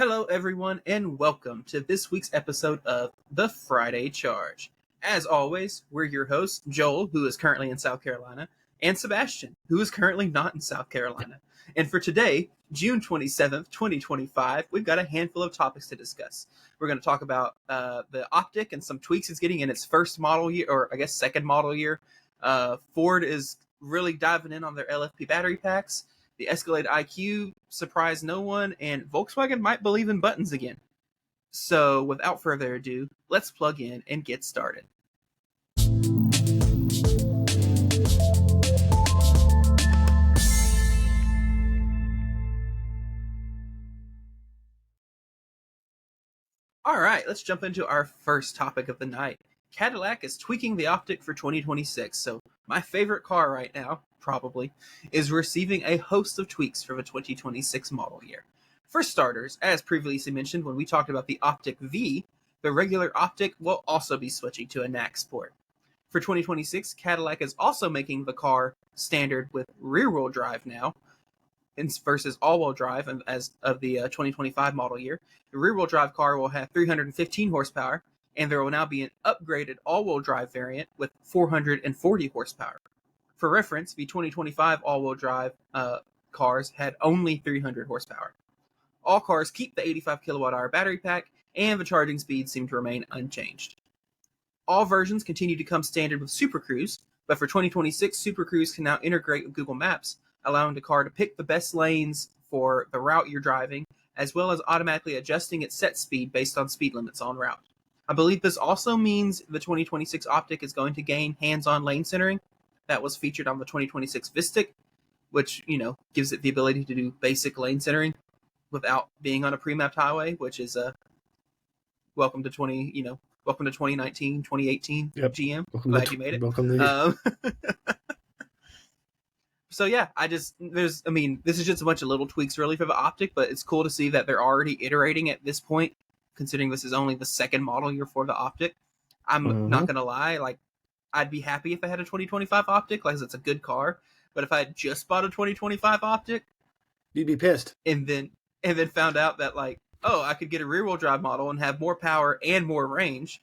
Hello, everyone, and welcome to this week's episode of The Friday Charge. As always, we're your hosts, Joel, who is currently in South Carolina, and Sebastian, who is currently not in South Carolina. And for today, June 27th, 2025, we've got a handful of topics to discuss. We're going to talk about the Optiq and some tweaks it's getting in its first model year, or I guess second model year. Ford is really diving in on their LFP battery packs. The Escalade IQ surprised no one, and Volkswagen might believe in buttons again. So, without further ado, let's plug in and get started. All right, let's jump into our first topic of the night. Cadillac is tweaking the Optiq for 2026, so my favorite car right now, probably, is receiving a host of tweaks for the 2026 model year. For starters, as previously mentioned when we talked about the Optiq V, the regular Optiq will also be switching to a NACS port. For 2026, Cadillac is also making the car standard with rear-wheel drive now, versus all-wheel drive as of the 2025 model year. The rear-wheel drive car will have 315 horsepower, and there will now be an upgraded all-wheel drive variant with 440 horsepower. For reference, the 2025 all-wheel drive cars had only 300 horsepower. All cars keep the 85 kilowatt-hour battery pack, and the charging speeds seem to remain unchanged. All versions continue to come standard with Super Cruise, but for 2026, Super Cruise can now integrate with Google Maps, allowing the car to pick the best lanes for the route you're driving, as well as automatically adjusting its set speed based on speed limits on route. I believe this also means the 2026 Optiq is going to gain hands-on lane centering that was featured on the 2026 Vistiq, which, gives it the ability to do basic lane centering without being on a pre-mapped highway, which is welcome to 2019, 2018 Yep. GM. Welcome Glad you made it. Welcome to So yeah, this is just a bunch of little tweaks really for the Optiq, but it's cool to see that they're already iterating at this point, considering this is only the second model year for the Optiq. I'm not gonna lie, I'd be happy if I had a 2025 Optiq, it's a good car. But if I had just bought a 2025 Optiq, you'd be pissed. And then found out that I could get a rear wheel drive model and have more power and more range,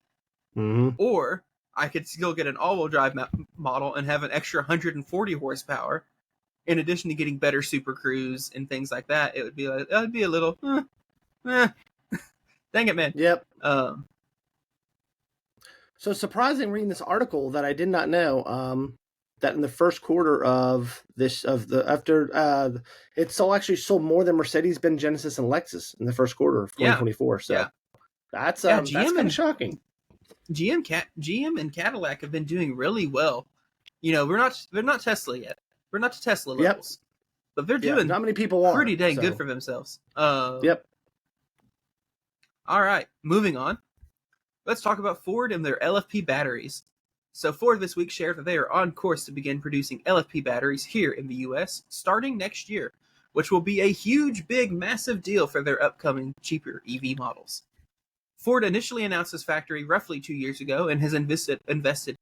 or I could still get an all wheel drive model and have an extra 140 horsepower. In addition to getting better Super Cruise and things like that, it would be a little, dang it, man. Yep. So surprising reading this article that I did not know, that in the first quarter of it's sold more than Mercedes-Benz, Genesis, and Lexus in the first quarter of 2024. That's kind of shocking. GM and Cadillac have been doing really well. They're not Tesla yet. We're not to Tesla levels, but they're doing not many people are pretty dang good for themselves. Yep. All right, moving on. Let's talk about Ford and their LFP batteries. So Ford this week shared that they are on course to begin producing LFP batteries here in the US starting next year, which will be a huge, big, massive deal for their upcoming cheaper EV models. Ford initially announced this factory roughly 2 years ago and has invested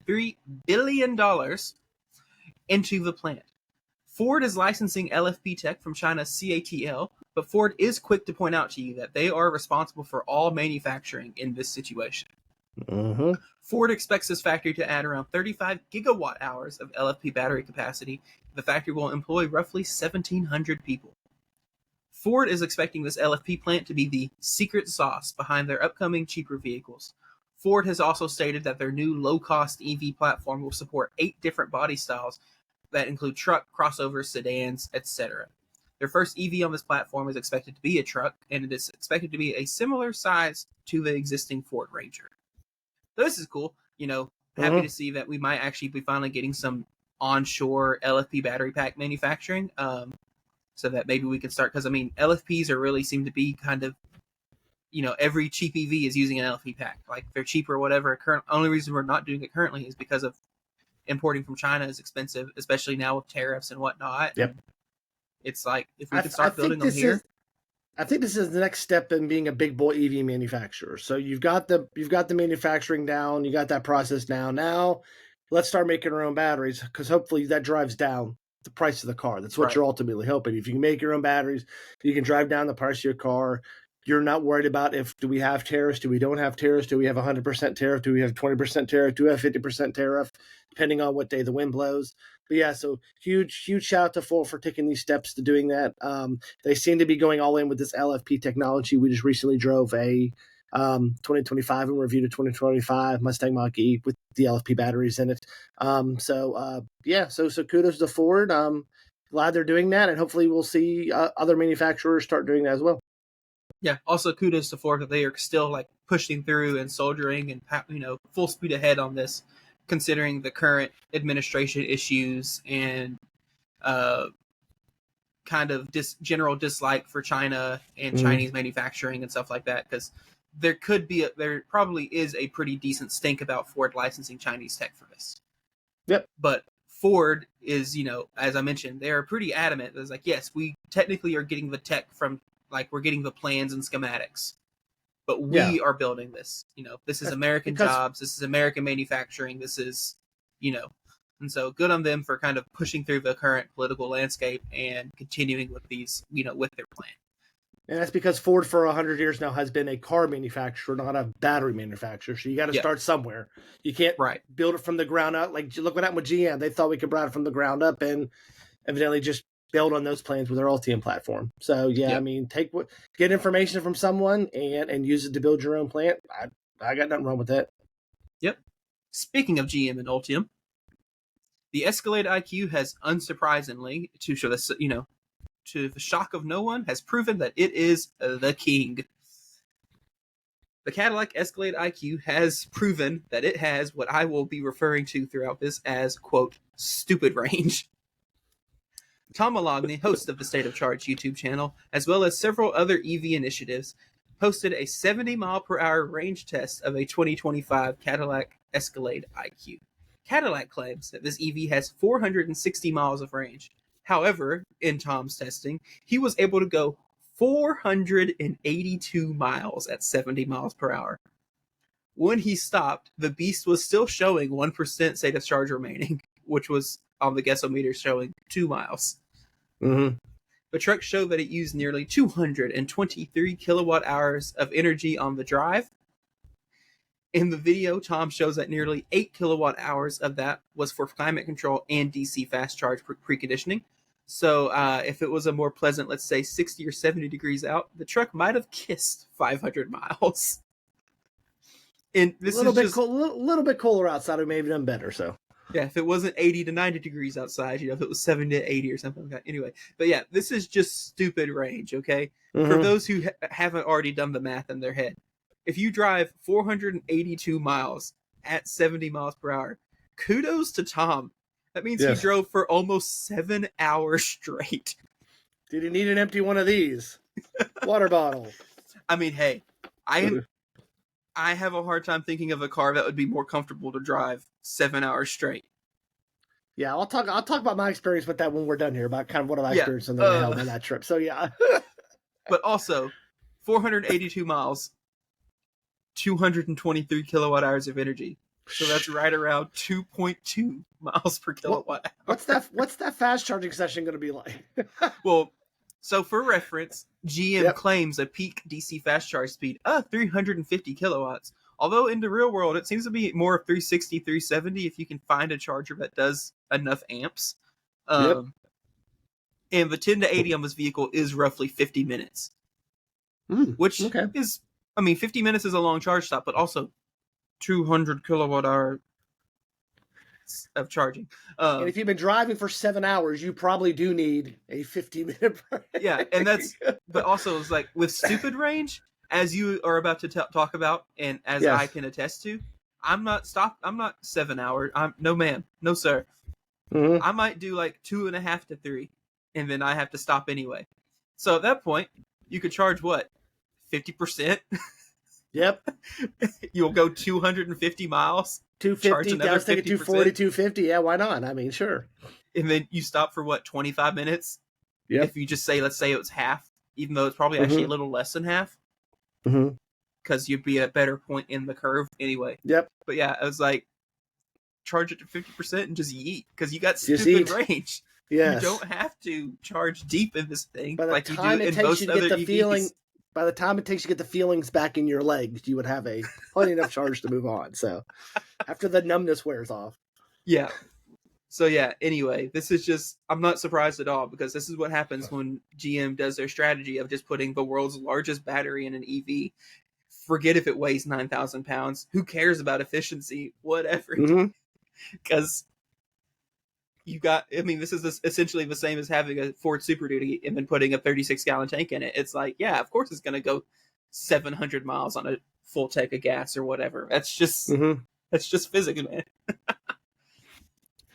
$3 billion into the plant. Ford is licensing LFP tech from China's CATL, but Ford is quick to point out to you that they are responsible for all manufacturing in this situation. Ford expects this factory to add around 35 gigawatt hours of LFP battery capacity. The factory will employ roughly 1,700 people. Ford is expecting this LFP plant to be the secret sauce behind their upcoming cheaper vehicles. Ford has also stated that their new low-cost EV platform will support 8 different body styles that include truck, crossovers, sedans, etc. Their first EV on this platform is expected to be a truck, and it is expected to be a similar size to the existing Ford Ranger. So this is cool. Happy to see that we might actually be finally getting some onshore LFP battery pack manufacturing, so that maybe we can start, because LFPs really seem to be kind of, every cheap EV is using an LFP pack. They're cheaper or whatever. Only reason we're not doing it currently is because of importing from China is expensive, especially now with tariffs and whatnot. Yep. It's if we can start building them here. I think this is the next step in being a big boy EV manufacturer. So you've got the manufacturing down, you got that process down. Now let's start making our own batteries, because hopefully that drives down the price of the car. That's what you're ultimately hoping. If you can make your own batteries, you can drive down the price of your car. You're not worried about do we have tariffs, do we don't have tariffs, do we have 100% tariff, do we have 20% tariff, do we have 50% tariff, depending on what day the wind blows. But yeah, so huge shout out to Ford for taking these steps to doing that. They seem to be going all in with this LFP technology. We just recently drove a 2025 and reviewed a 2025 Mustang Mach-E with the LFP batteries in it. So kudos to Ford. Glad they're doing that, and hopefully we'll see other manufacturers start doing that as well. Yeah. Also, kudos to Ford that they are still like pushing through and soldiering and full speed ahead on this, considering the current administration issues and kind of general dislike for China and Chinese manufacturing and stuff like that. Because there probably is a pretty decent stink about Ford licensing Chinese tech for this. Yep. But Ford is, as I mentioned, they're pretty adamant. It's like, yes, we technically are getting the tech from, like, we're getting the plans and schematics, but we are building this. This is American jobs. This is American manufacturing. This is, and so good on them for kind of pushing through the current political landscape and continuing with these, with their plan. And that's because Ford for 100 years now has been a car manufacturer, not a battery manufacturer. So you got to start somewhere. You can't build it from the ground up. Like, look what happened with GM. They thought we could build it from the ground up and evidently just build on those plans with their Ultium platform. So, I mean, get information from someone and use it to build your own plant. I got nothing wrong with that. Yep. Speaking of GM and Ultium, the Escalade IQ has unsurprisingly, to show this, to the shock of no one, has proven that it is the king. The Cadillac Escalade IQ has proven that it has what I will be referring to throughout this as, quote, stupid range. Tom Malogny, host of the State of Charge YouTube channel, as well as several other EV initiatives, posted a 70-mile-per-hour range test of a 2025 Cadillac Escalade IQ. Cadillac claims that this EV has 460 miles of range. However, in Tom's testing, he was able to go 482 miles at 70 miles per hour. When he stopped, the beast was still showing 1% state of charge remaining, which was on the guessometer showing 2 miles. Mm-hmm. The truck showed that it used nearly 223 kilowatt hours of energy on the drive. In the video, Tom shows that nearly 8 kilowatt hours of that was for climate control and DC fast charge preconditioning. So if it was a more pleasant, let's say 60 or 70 degrees out, the truck might have kissed 500 miles. And this little bit cooler outside, it may have done better. So yeah, if it wasn't 80 to 90 degrees outside, if it was 70 to 80 or something like that. Anyway, but yeah, this is just stupid range, okay? Mm-hmm. For those who haven't already done the math in their head, if you drive 482 miles at 70 miles per hour, kudos to Tom. That means he drove for almost 7 hours straight. Did he need an empty one of these? Water bottle. I mean, hey, I have a hard time thinking of a car that would be more comfortable to drive 7 hours straight. Yeah, I'll talk about my experience with that when we're done here, about kind of what I experienced on that trip. So yeah. But also, 482 miles, 223 kilowatt hours of energy. So that's right around 2.2 miles per kilowatt hour. What's that fast charging session going to be like? Well, so for reference, GM claims a peak DC fast charge speed of 350 kilowatts. Although in the real world, it seems to be more of 360, 370 if you can find a charger that does enough amps. And the 10 to 80 on this vehicle is roughly 50 minutes. Which is, 50 minutes is a long charge stop, but also 200 kilowatt hour of charging. And if you've been driving for 7 hours, you probably do need a 50-minute break. Yeah, and but also it's like with stupid range, as you are about to talk about, and as I can attest to, I'm not 7 hours. No, ma'am. No, sir. Mm-hmm. I might do like 2.5 to 3, and then I have to stop anyway. So at that point, you could charge what? 50%? Yep. You'll go 250 miles. 250. I was thinking 240, 250. Yeah, why not? I mean, sure. And then you stop for what, 25 minutes? Yeah. If you just say, let's say it was half, even though it's probably actually a little less than half. Because you'd be at a better point in the curve anyway. Yep. But yeah, I was like, charge it to 50% and just yeet. Because you got stupid range. Yes. You don't have to charge deep in this thing by the like time you do it in takes most you to other get the EVs. feeling, by the time it takes you to get the feelings back in your legs, you would have plenty enough charge to move on. So after the numbness wears off. Yeah. So yeah, anyway, this is just, I'm not surprised at all, because this is what happens when GM does their strategy of just putting the world's largest battery in an EV. Forget if it weighs 9,000 pounds. Who cares about efficiency? Whatever. Because this is essentially the same as having a Ford Super Duty and then putting a 36-gallon tank in it. It's like, yeah, of course it's going to go 700 miles on a full tank of gas or whatever. That's just physics, man.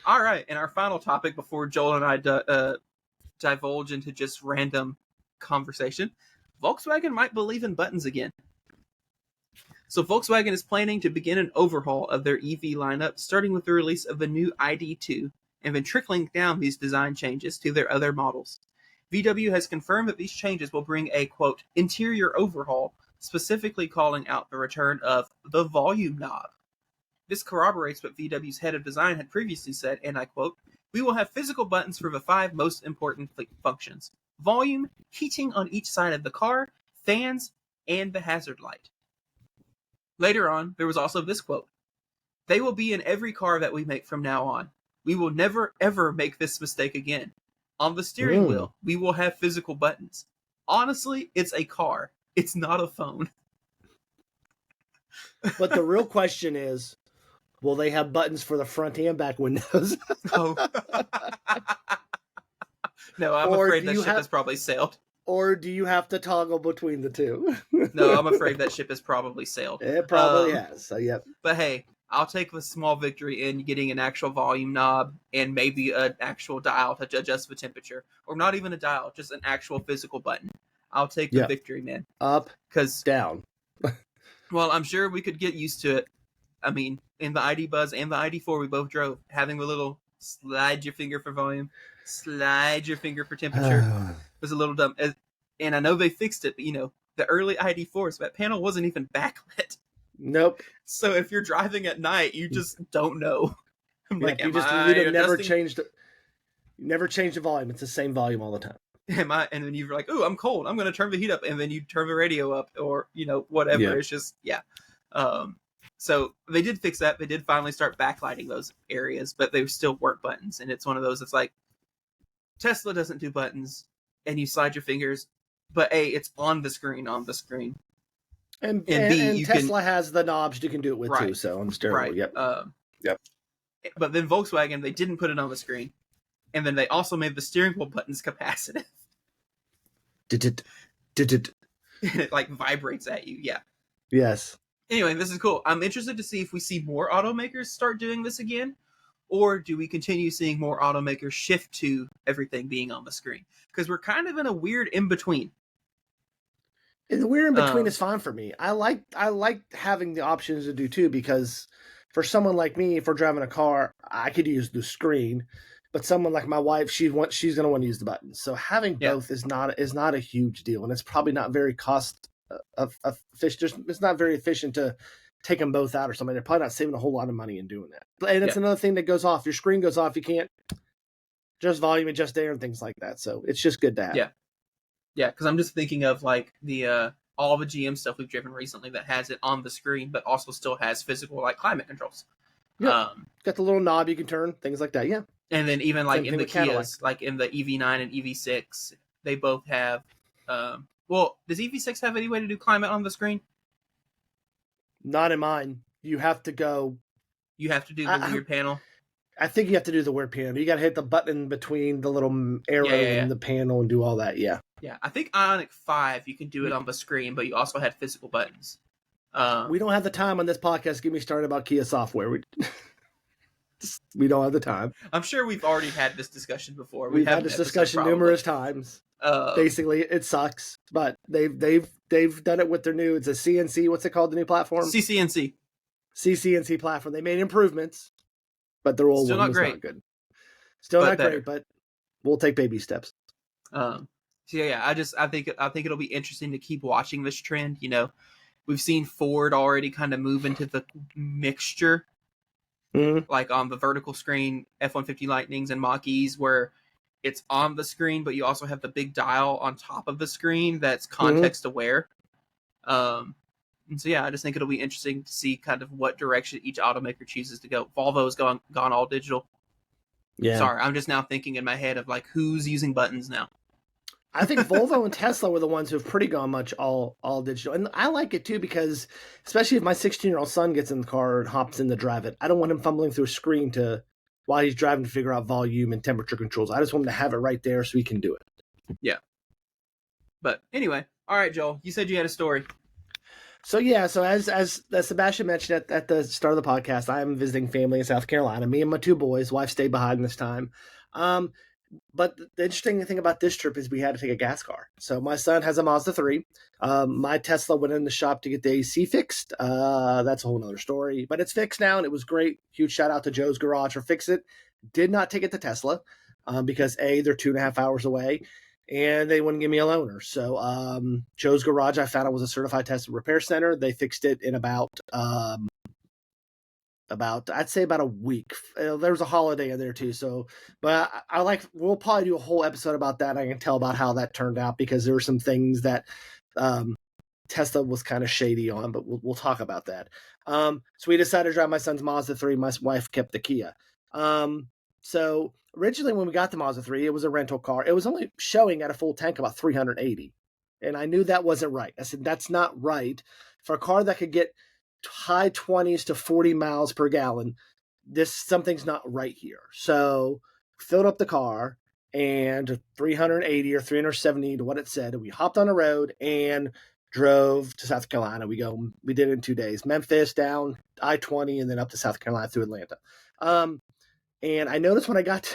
All right, and our final topic before Joel and I divulge into just random conversation, Volkswagen might believe in buttons again. So Volkswagen is planning to begin an overhaul of their EV lineup, starting with the release of the new ID.2, and then trickling down these design changes to their other models. VW has confirmed that these changes will bring a, quote, interior overhaul, specifically calling out the return of the volume knob. This corroborates what VW's head of design had previously said, and I quote, "We will have physical buttons for the 5 most important functions: volume, heating on each side of the car, fans, and the hazard light." Later on, there was also this quote, "They will be in every car that we make from now on. We will never, ever make this mistake again. On the steering wheel, we will have physical buttons. Honestly, it's a car. It's not a phone." But the real question is, will they have buttons for the front and back windows? Oh. No, I'm afraid that ship has probably sailed. Or do you have to toggle between the two? No, I'm afraid that ship has probably sailed. It probably has. So, yep. But hey, I'll take the small victory in getting an actual volume knob and maybe an actual dial to adjust the temperature. Or not even a dial, just an actual physical button. I'll take the victory, man. Up, down. Well, I'm sure we could get used to it. I mean, in the ID Buzz and the ID4 we both drove, having the little slide your finger for volume, slide your finger for temperature was a little dumb. And I know they fixed it, but the early ID4s, that panel wasn't even backlit. Nope. So if you're driving at night, you just don't know. You'd have never changed the volume. It's the same volume all the time. And then you're like, "Oh, I'm cold. I'm going to turn the heat up," and then you turn the radio up, or whatever. Yeah. It's just So they did fix that. They did finally start backlighting those areas, but they still weren't buttons. And it's one of those that's like, Tesla doesn't do buttons, and you slide your fingers, but A, it's on the screen. And B, Tesla has the knobs you can do it with too. So on the steering wheel, yep. But then Volkswagen, they didn't put it on the screen, and then they also made the steering wheel buttons capacitive. It like vibrates at you. Yeah. Yes. Anyway, this is cool. I'm interested to see if we see more automakers start doing this again, or do we continue seeing more automakers shift to everything being on the screen? Because we're kind of in a weird in-between. And the weird in-between is fine for me. I like having the options to do too, because for someone like me, if we're driving a car, I could use the screen. But someone like my wife, she's going to want to use the buttons. So having both is not a huge deal, and it's probably not very it's not very efficient to take them both out or something. They're probably not saving a whole lot of money in doing that. And it's another thing that goes off. Your screen goes off. You can't just volume, adjust air, and things like that. So it's just good to have. Yeah, because I'm just thinking of like the all the GM stuff we've driven recently that has it on the screen, but also still has physical like climate controls. Yeah. Got the little knob you can turn, things like that. Yeah. And then even like in the Kias, Cadillac. like in the EV9 and EV6, they both have. Well, does EV6 have any way to do climate on the screen? Not in mine. You have to go. You have to do the weird panel. I think you have to do the weird panel. You got to hit the button between the little arrow and the panel and do all that. Yeah. Yeah, I think Ioniq 5 you can do it on the screen, but you also had physical buttons. We don't have the time on this podcast to get me started about Kia software. We don't have the time. I'm sure we've already had this discussion before. We've had this discussion numerous times. Basically, it sucks, but they've done it with their new. It's a CNC. What's it called? The new platform? CCNC platform. They made improvements, but their old one was not good. Still not great, but we'll take baby steps. So yeah, I think it'll be interesting to keep watching this trend. We've seen Ford already kind of move into the mixture. Mm-hmm. Like on the vertical screen F-150 Lightnings and Mach-E's, where it's on the screen, but you also have the big dial on top of the screen that's context aware. And so yeah, I just think it'll be interesting to see kind of what direction each automaker chooses to go. Volvo's gone all digital. Yeah. Sorry, I'm just now thinking in my head of like who's using buttons now. I think Volvo and Tesla were the ones who have pretty gone much all digital. And I like it too because, especially if my 16-year-old son gets in the car and hops in to drive it, I don't want him fumbling through a screen while he's driving to figure out volume and temperature controls. I just want him to have it right there so he can do it. Yeah. But anyway, all right, Joel, you said you had a story. So yeah, so as Sebastian mentioned at the start of the podcast, I am visiting family in South Carolina. Me and my two boys. Wife stayed behind this time. But the interesting thing about this trip is we had to take a gas car. So my son has a Mazda 3. My Tesla went in the shop to get the AC fixed. That's a whole other story. But it's fixed now, and it was great. Huge shout out to Joe's Garage for fix it. Did not take it to Tesla because, A, they're 2.5 hours away, and they wouldn't give me a loaner. So Joe's Garage, I found it was a certified tested repair center. They fixed it in about I'd say about a week. There was a holiday in there too. So, but we'll probably do a whole episode about that. I can tell about how that turned out because there were some things that Tesla was kind of shady on, but we'll talk about that. So we decided to drive my son's Mazda 3. My wife kept the Kia. So originally when we got the Mazda 3, it was a rental car. It was only showing at a full tank about 380. And I knew that wasn't right. I said, that's not right. For a car that could get high 20s to 40 miles per gallon, something's not right here. So filled up the car and 380 or 370 to what it said. And we hopped on the road and drove to South Carolina. We did it in 2 days. Memphis down I-20 and then up to South Carolina through Atlanta. And I noticed when I got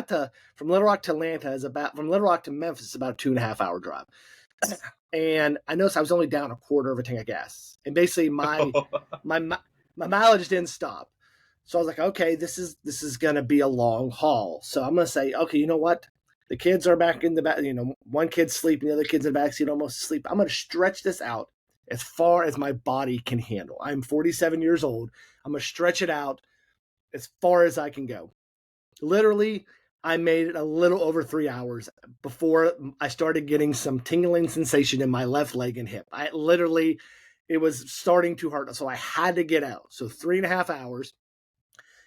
to from Little Rock to Atlanta from Little Rock to Memphis is about a 2.5 hour drive. And I noticed I was only down a quarter of a tank of gas. And basically my mileage didn't stop. So I was like, okay, this is going to be a long haul. So I'm going to say, okay, you know what? The kids are back in the back, one kid's sleeping, the other kid's in the backseat almost asleep. I'm going to stretch this out as far as my body can handle. I'm 47 years old. I'm going to stretch it out as far as I can go. Literally, I made it a little over 3 hours before I started getting some tingling sensation in my left leg and hip. It was starting to hurt. So I had to get out. So 3.5 hours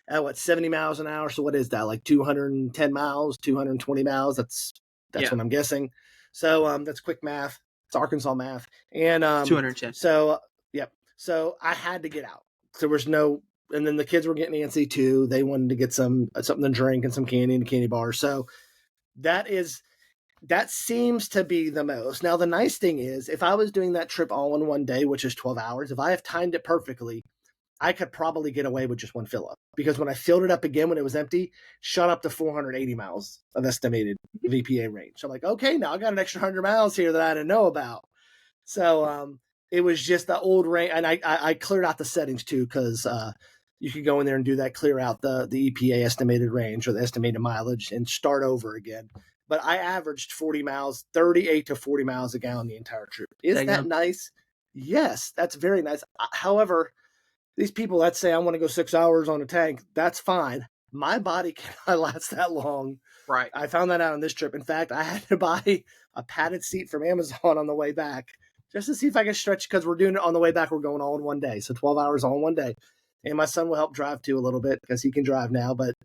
at 70 miles an hour. So what is that? Like 210 miles, 220 miles. That's what I'm guessing. So that's quick math. It's Arkansas math. And 210. So, yep. So I had to get out. There was no, and then the kids were getting antsy too. They wanted to get something to drink and some candy and a candy bar. So that seems to be the most. Now, the nice thing is if I was doing that trip all in one day, which is 12 hours, if I have timed it perfectly, I could probably get away with just one fill up because when I filled it up again, when it was empty, shot up to 480 miles of estimated VPA range. So I'm like, okay, now I got an extra 100 miles here that I didn't know about. So, it was just the old range. And I cleared out the settings too, because, you could go in there and do that, clear out the EPA estimated range or the estimated mileage and start over again. But I averaged 40 miles, 38 to 40 miles a gallon the entire trip. Isn't that nice? Yes, that's very nice. However, these people that say I want to go 6 hours on a tank, that's fine. My body cannot last that long. Right. I found that out on this trip. In fact, I had to buy a padded seat from Amazon on the way back just to see if I could stretch because we're doing it on the way back. We're going all in one day. So 12 hours all in one day. And my son will help drive too a little bit because he can drive now, but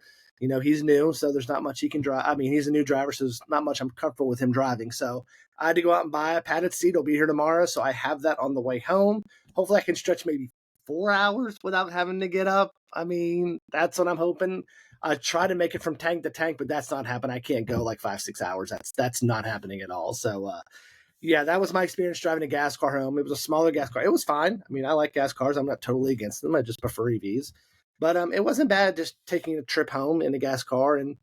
he's new. So there's not much he can drive. I mean, he's a new driver, so there's not much I'm comfortable with him driving. So I had to go out and buy a padded seat. It'll be here tomorrow. So I have that on the way home. Hopefully I can stretch maybe 4 hours without having to get up. I mean, that's what I'm hoping. I try to make it from tank to tank, but that's not happening. I can't go like 5-6 hours. That's not happening at all. So, yeah, that was my experience driving a gas car home. It was a smaller gas car. It was fine. I mean, I like gas cars. I'm not totally against them. I just prefer EVs. But it wasn't bad just taking a trip home in a gas car and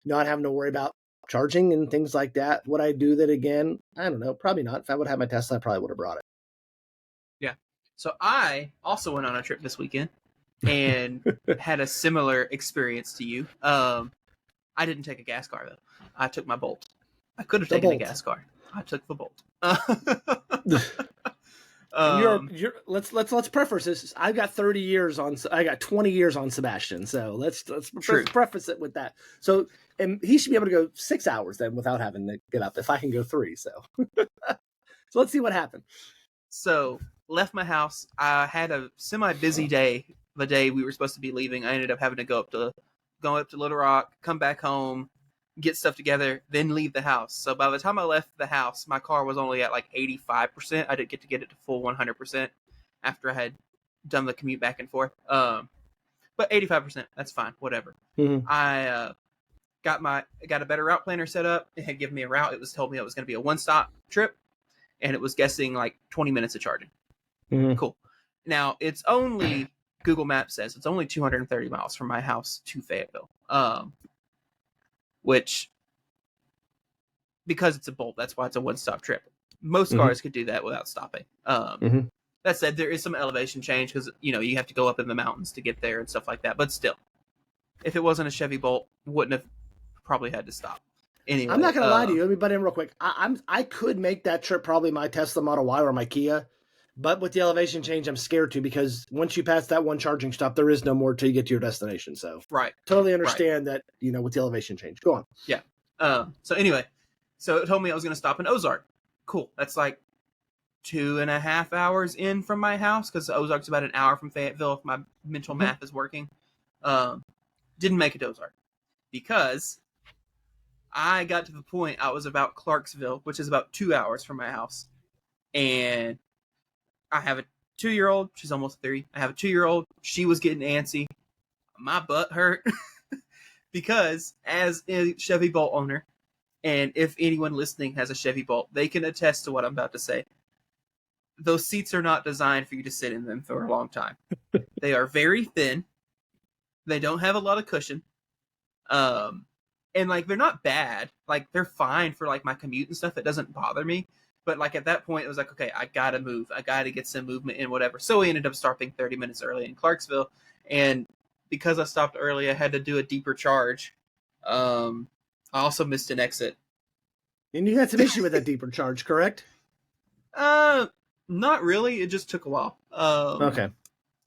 not having to worry about charging and things like that. Would I do that again? I don't know. Probably not. If I would have my Tesla, I probably would have brought it. Yeah. So I also went on a trip this weekend and had a similar experience to you. I didn't take a gas car, though. I took my Bolt. I could have taken a gas car. I took the Bolt. And you're let's preface this. I got 30 years on. I got 20 years on Sebastian. So let's preface it with that. So and he should be able to go 6 hours then without having to get up. If I can go 3, so so let's see what happened. So left my house. I had a semi-busy day. The day we were supposed to be leaving, I ended up having to go up to Little Rock, come back home, get stuff together, then leave the house. So by the time I left the house, my car was only at like 85%. I didn't get to get it to full 100% after I had done the commute back and forth. But 85%, that's fine, whatever. Mm-hmm. I got a better route planner set up. It had given me a route. It was told me it was going to be a one-stop trip, and it was guessing like 20 minutes of charging. Mm-hmm. Cool. Now it's only Google Maps says it's only 230 miles from my house to Fayetteville. Which, because it's a Bolt, that's why it's a one-stop trip. Most cars could do that without stopping. That said, there is some elevation change because you have to go up in the mountains to get there and stuff like that. But still, if it wasn't a Chevy Bolt, wouldn't have probably had to stop. Anyway, I'm not gonna lie to you. Let me butt in real quick. I could make that trip probably my Tesla Model Y or my Kia, but with the elevation change, I'm scared to because once you pass that one charging stop, there is no more till you get to your destination. So right, totally understand that with the elevation change. Go on. Yeah. So anyway, so it told me I was going to stop in Ozark. Cool. That's like 2.5 hours in from my house because Ozark's about an hour from Fayetteville if my mental math is working. Didn't make it to Ozark because I got to the point I was about Clarksville, which is about 2 hours from my house. And I have a 2-year-old. She's almost 3. I have a 2-year-old. She was getting antsy. My butt hurt because as a Chevy Bolt owner, and if anyone listening has a Chevy Bolt, they can attest to what I'm about to say. Those seats are not designed for you to sit in them for a long time. They are very thin. They don't have a lot of cushion. And like they're not bad. Like they're fine for like my commute and stuff. It doesn't bother me. But like at that point, it was like, okay, I gotta move. I gotta get some movement in, whatever. So we ended up stopping 30 minutes early in Clarksville, and because I stopped early, I had to do a deeper charge. I also missed an exit. And you had some issue with that deeper charge, correct? Not really. It just took a while. Okay.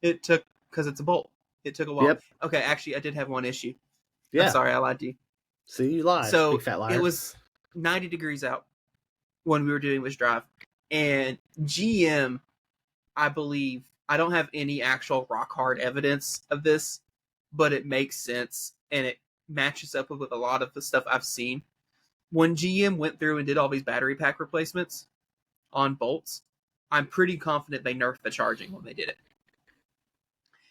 It took because it's a Bolt. It took a while. Yep. Okay, actually, I did have one issue. Yeah. I'm sorry, I lied to you. See, you lied. So big fat liar. It was 90 degrees out when we were doing this drive, and GM, I believe, I don't have any actual rock hard evidence of this, but it makes sense and it matches up with a lot of the stuff I've seen. When GM went through and did all these battery pack replacements on Bolts, I'm pretty confident they nerfed the charging when they did it.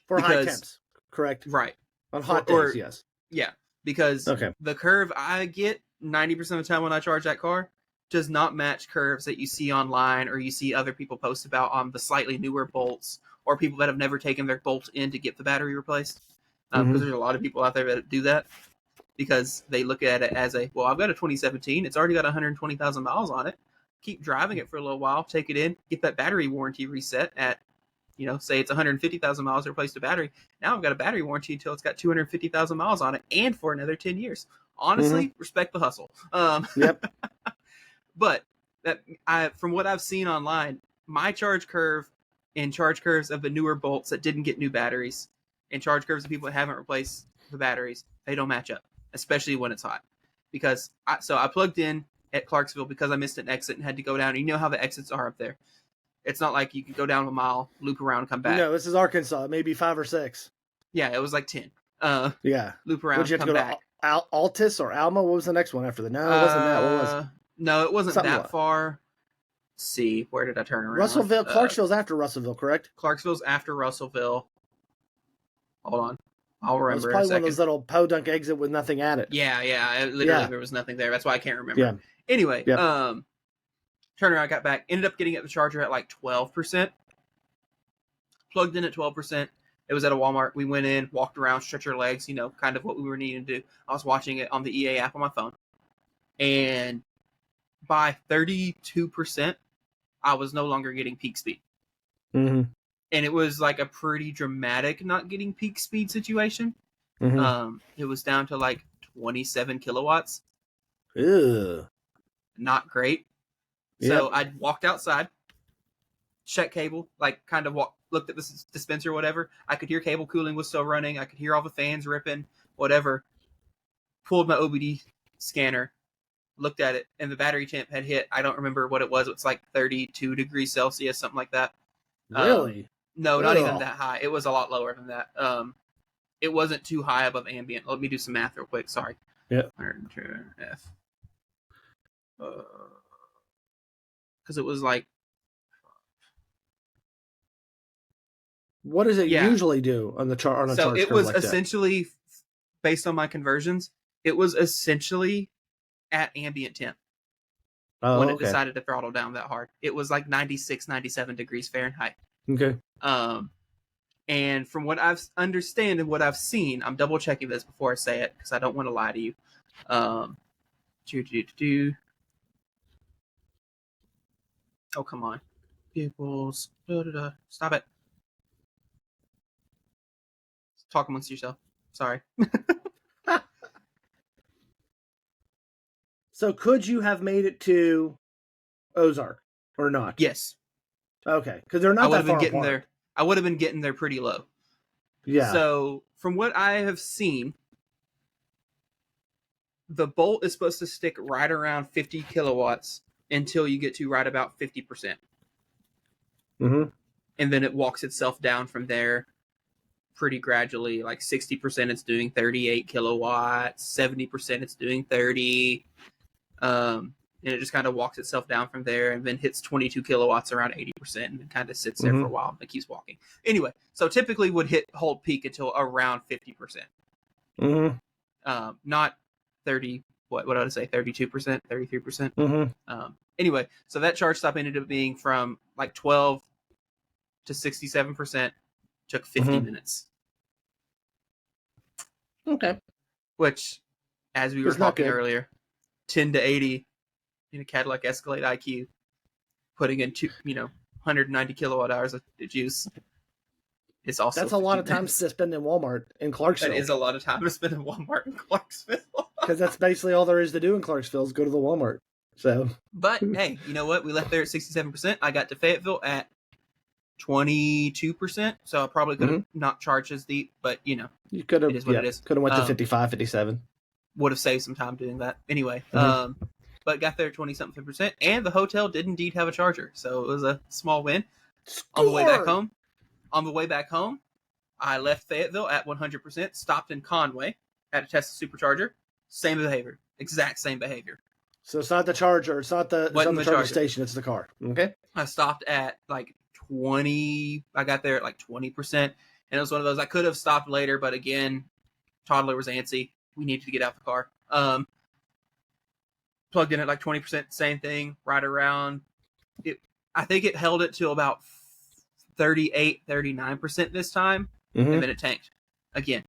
For high temps, correct? Right. On hot days, yes. Yeah, because the curve I get 90% of the time when I charge that car does not match curves that you see online or you see other people post about on the slightly newer Bolts or people that have never taken their Bolt in to get the battery replaced. Because there's a lot of people out there that do that because they look at it as I've got a 2017. It's already got 120,000 miles on it. Keep driving it for a little while, take it in, get that battery warranty reset at, say it's 150,000 miles to replace the battery. Now I've got a battery warranty until it's got 250,000 miles on it and for another 10 years. Honestly, respect the hustle. Yep. But from what I've seen online, my charge curve and charge curves of the newer Bolts that didn't get new batteries and charge curves of people that haven't replaced the batteries, they don't match up, especially when it's hot. Because I plugged in at Clarksville because I missed an exit and had to go down. You know how the exits are up there. It's not like you can go down a mile, loop around, and come back. No, this is Arkansas. Maybe 5 or 6. Yeah, it was like 10. Yeah. Loop around, Would you have come to go back. to Altus or Alma? What was the next one after that? No, it wasn't that. What was it? No, it wasn't Something that like. far. Let's see, where did I turn around? Russellville. Clarksville's after Russellville, correct? Clarksville's after Russellville. Hold on. I'll remember. It's probably one of those little podunk exit with nothing at it. Yeah. Literally, there was nothing there. That's why I can't remember. Yeah. Anyway, turn around, got back. Ended up getting at the charger at like 12%. Plugged in at 12%. It was at a Walmart. We went in, walked around, stretched our legs, kind of what we were needing to do. I was watching it on the EA app on my phone. And by 32%, I was no longer getting peak speed. Mm-hmm. And it was like a pretty dramatic not getting peak speed situation. Mm-hmm. It was down to like 27 kilowatts. Ew. Not great. Yep. So I walked outside, check cable, like kind of looked at the dispenser or whatever. I could hear cable cooling was still running. I could hear all the fans ripping, whatever. Pulled my OBD scanner, looked at it, and the battery temp had hit. I don't remember what it was. It's like 32 degrees Celsius, something like that. Really? No, not even that high. It was a lot lower than that. It wasn't too high above ambient. Let me do some math real quick. Sorry. Yeah. F. Because it was like. What does it usually do on the charge? So it was like essentially, based on my conversions, it was essentially at ambient temp when it decided to throttle down that hard. It was like 96, 97 degrees Fahrenheit. Okay. And from what I've understand and what I've seen, I'm double checking this before I say it because I don't want to lie to you. Oh, come on. Vehicles. Stop it. Talk amongst yourself. Sorry. So could you have made it to Ozark or not? Yes. Okay, because they're not that far apart. There. I would have been getting there pretty low. Yeah. So from what I have seen, the bolt is supposed to stick right around 50 kilowatts until you get to right about 50%. Mm-hmm. And then it walks itself down from there pretty gradually. Like 60% it's doing 38 kilowatts, 70% it's doing 30. And it just kind of walks itself down from there and then hits 22 kilowatts around 80% and then kind of sits there for a while and keeps walking. Anyway, so typically would hold peak until around 50%. Mm-hmm. Not 30, what did I say? 32%, 33%. Mm-hmm. Anyway, so that charge stop ended up being from like 12 to 67%, took 50 minutes. Okay. Which, as we were talking earlier, 10 to 80 in a Cadillac Escalade IQ, putting in 190 kilowatt hours of juice. It's also that's a lot of time to spend in Walmart in Clarksville. That is a lot of time to spend in Walmart in Clarksville. Because that's basically all there is to do in Clarksville is go to the Walmart. So, but hey, you know what? We left there at 67%. I got to Fayetteville at 22%, so I probably could have not charged as deep, but you could have. It is what it is. Could have went to 55, 57. Would have saved some time doing that anyway. But got there 20-something%, and the hotel did indeed have a charger, so it was a small win. Score! On the way back home, I left Fayetteville at 100%, stopped in Conway at a Tesla supercharger. Same behavior, exact same behavior. So it's not the charger, it's not the charger station, it's the car. Okay. I stopped at like 20. I got there at like 20%, and it was one of those I could have stopped later, but again, toddler was antsy. We needed to get out the car. Plugged in at like 20%, same thing, right around it. I think it held it to about 38, 39% this time, and then it tanked again.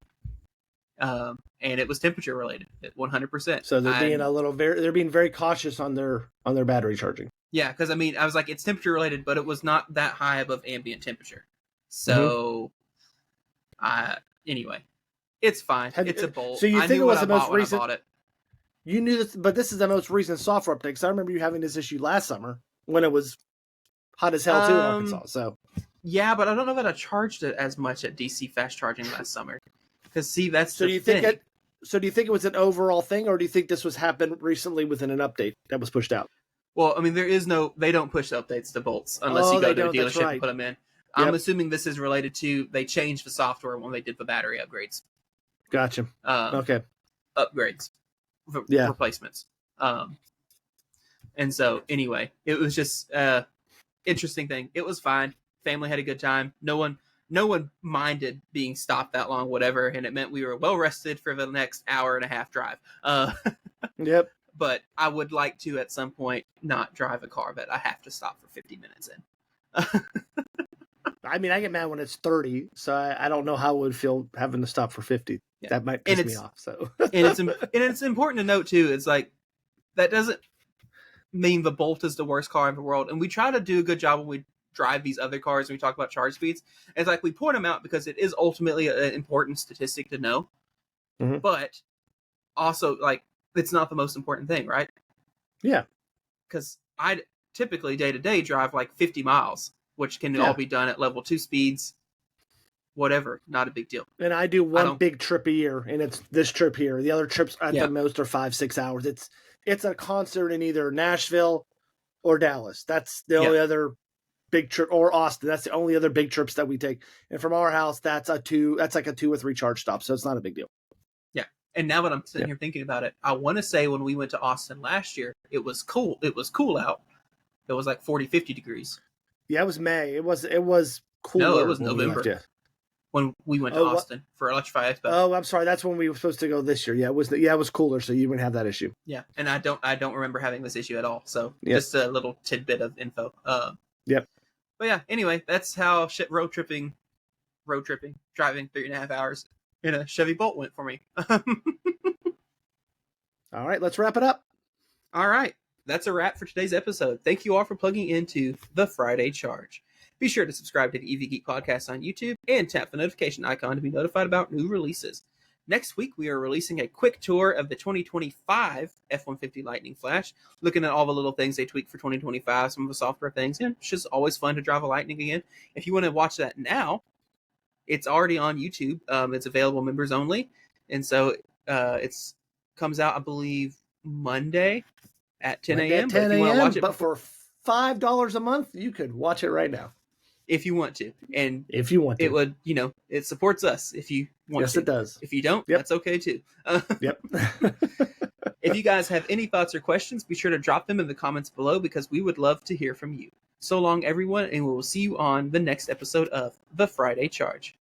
And it was temperature related at 100%. So they're being very cautious on their battery charging. Yeah, because I was like, it's temperature related, but it was not that high above ambient temperature. So, anyway, it's fine. It's a Bolt. So you think it was the most recent? I bought it. You knew this, but this is the most recent software update. Because I remember you having this issue last summer when it was hot as hell too in Arkansas. So yeah, but I don't know that I charged it as much at DC fast charging last summer. Because see, that's so. Do you think it was an overall thing, or do you think this was happened recently within an update that was pushed out? Well, I mean, they don't push updates to Bolts unless you go to a dealership and put them in. Yep. I'm assuming this is related to they changed the software when they did the battery upgrades. Gotcha. Okay. Upgrades. Replacements. And so anyway, it was just interesting thing. It was fine. Family had a good time. No one minded being stopped that long, whatever, and it meant we were well rested for the next hour and a half drive. Yep. But I would like to at some point not drive a car that I have to stop for 50 minutes in. I mean, I get mad when it's 30, so I don't know how I would feel having to stop for 50. Yeah. That might piss me off. So, and it's important to note too. It's like that doesn't mean the Bolt is the worst car in the world, and we try to do a good job when we drive these other cars and we talk about charge speeds. It's like we point them out because it is ultimately an important statistic to know, but also like it's not the most important thing, right? Yeah, because I typically day to day drive like 50 miles which can Yeah. all be done at level 2 speeds, whatever, not a big deal. And I do one don't- big trip a year, and it's this trip here. The other trips at Yeah. the most are 5-6 hours. It's a concert in either Nashville or Dallas. That's the only other big trip, or Austin. That's the only other big trips that we take. And from our house, that's like a 2 or 3 charge stop, so it's not a big deal. Yeah. And now that I'm sitting here thinking about it, I want to say when we went to Austin last year, it was cool. It was cool out. It was like 40, 50 degrees. Yeah, it was May. It was cool. No, it was November. When we went to Austin for Electrify Expo. Oh, I'm sorry. That's when we were supposed to go this year. Yeah, it was cooler, so you wouldn't have that issue. Yeah, and I don't remember having this issue at all. So just a little tidbit of info. Yep. But yeah, anyway, that's how road tripping, driving 3.5 hours in a Chevy Bolt went for me. All right, let's wrap it up. All right, that's a wrap for today's episode. Thank you all for plugging into the Friday Charge. Be sure to subscribe to the EV Geek Podcast on YouTube and tap the notification icon to be notified about new releases. Next week, we are releasing a quick tour of the 2025 F-150 Lightning Flash, looking at all the little things they tweaked for 2025, some of the software things. And it's just always fun to drive a Lightning again. If you want to watch that now, it's already on YouTube. It's available members only. And so it comes out, I believe, Monday at 10 a.m. At 10 a.m., but for $5 a month, you could watch it right now. If you want to. And if you want to. It would, it supports us if you want to. Yes, it does. If you don't, that's okay too. Yep. If you guys have any thoughts or questions, be sure to drop them in the comments below because we would love to hear from you. So long, everyone, and we will see you on the next episode of The Friday Charge.